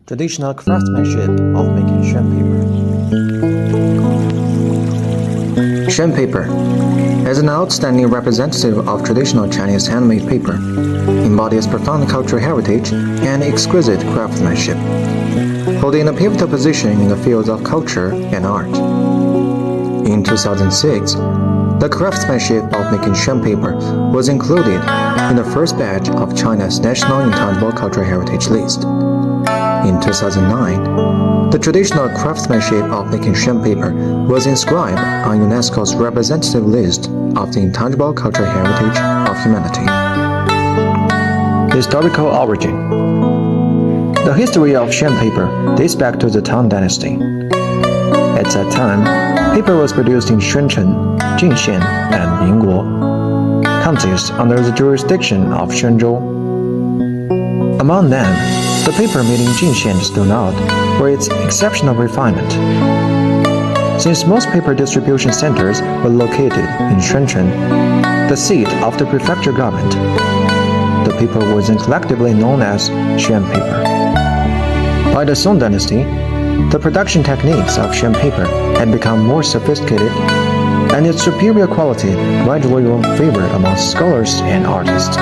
Traditional craftsmanship of making Xuan paper. Xuan paper is an outstanding representative of traditional Chinese handmade paper, embodies profound cultural heritage and exquisite craftsmanship, holding a pivotal position in the fields of culture and art. In 2006, the craftsmanship of making Xuan paper was included in the first batch of China's National Intangible Cultural Heritage List. In 2009, the traditional craftsmanship of making Xuan paper was inscribed on UNESCO's representative list of the Intangible Cultural Heritage of Humanity. Historical origin. The history of Xuan paper dates back to the Tang Dynasty. At that time, paper was produced in Shenzhen, Jinxian, and Bilingual counties under the jurisdiction of Shenzhou. Among them, the paper made in Jinxian stood out for its exceptional refinement. Since most paper distribution centers were located in Shenzhen, the seat of the prefecture government, the paper was then collectively known as Xuan paper. By the Song Dynasty, the production techniques of Xuan paper had become more sophisticated, and its superior quality gradually won favor among scholars and artists.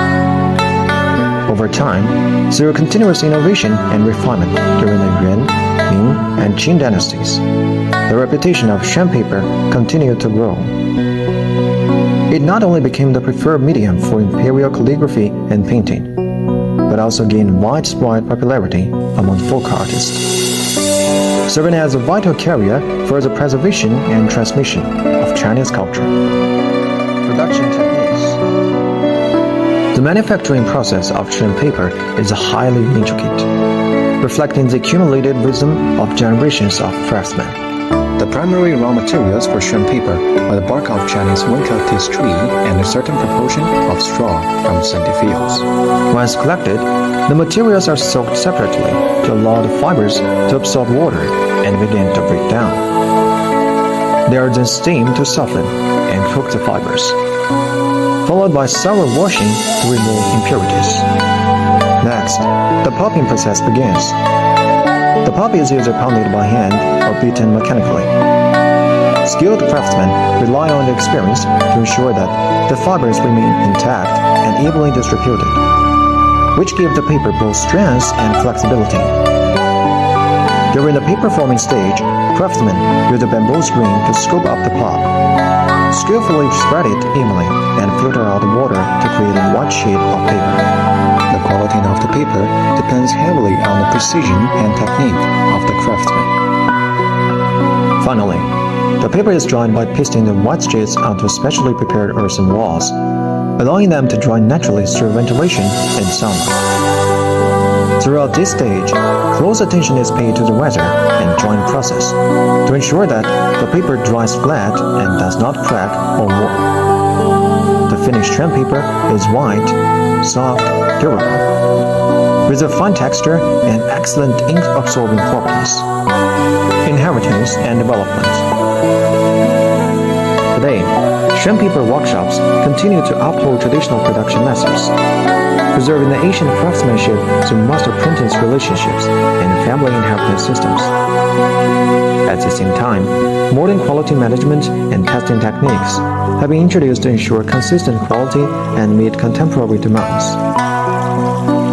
Over time, through continuous innovation and refinement during the Yuan, Ming, and Qing dynasties, the reputation of Xuan paper continued to grow. It not only became the preferred medium for imperial calligraphy and painting, but also gained widespread popularity among folk artists, serving as a vital carrier for the preservation and transmission of Chinese culture. Production techniques. The manufacturing process of Xuan paper is highly intricate, reflecting the accumulated wisdom of generations of craftsmen. The primary raw materials for Xuan paper are the bark of Chinese eucalyptus tree and a certain proportion of straw from sandy fields. Once collected, the materials are soaked separately to allow the fibers to absorb water and begin to break down. They are then steamed to soften and cook the fibers, followed by thorough washing to remove impurities. Next, the pulping process begins. The pulp is either pounded by hand or beaten mechanically. Skilled craftsmen rely on their experience to ensure that the fibers remain intact and evenly distributed, which give the paper both strength and flexibility. During the paper forming stage, craftsmen use a bamboo screen to scoop up the pulp, skillfully spread it evenly, and filter out the water to create a white sheet of paper. The quality of the paper depends heavily on the precision and technique of the craftsman. Finally, the paper is dried by pasting the white sheets onto specially prepared earthen walls, allowing them to dry naturally through ventilation and sunlight. Throughout this stage, close attention is paid to the weather and drying process to ensure that the paper dries flat and does not crack or warp. The finished Xuan paper is white, soft, durable, with a fine texture and excellent ink-absorbing properties. Inheritance and development. Today, Xuan paper workshops continue to uphold traditional production methods, preserving the ancient craftsmanship through master apprentice relationships and family inheritance systems. At the same time, modern quality management and testing techniques have been introduced to ensure consistent quality and meet contemporary demands.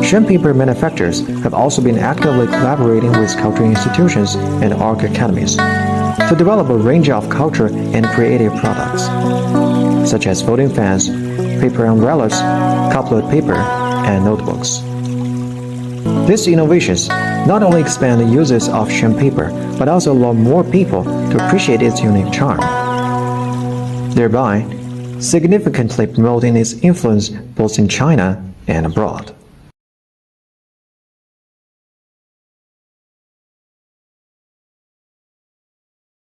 Xuan paper manufacturers have also been actively collaborating with cultural institutions and art academies to develop a range of culture and creative products, such as folding fans, paper umbrellas, couplet paper, and notebooks. These innovations not only expand the uses of Xuan paper, but also allow more people to appreciate its unique charm, thereby significantly promoting its influence both in China and abroad.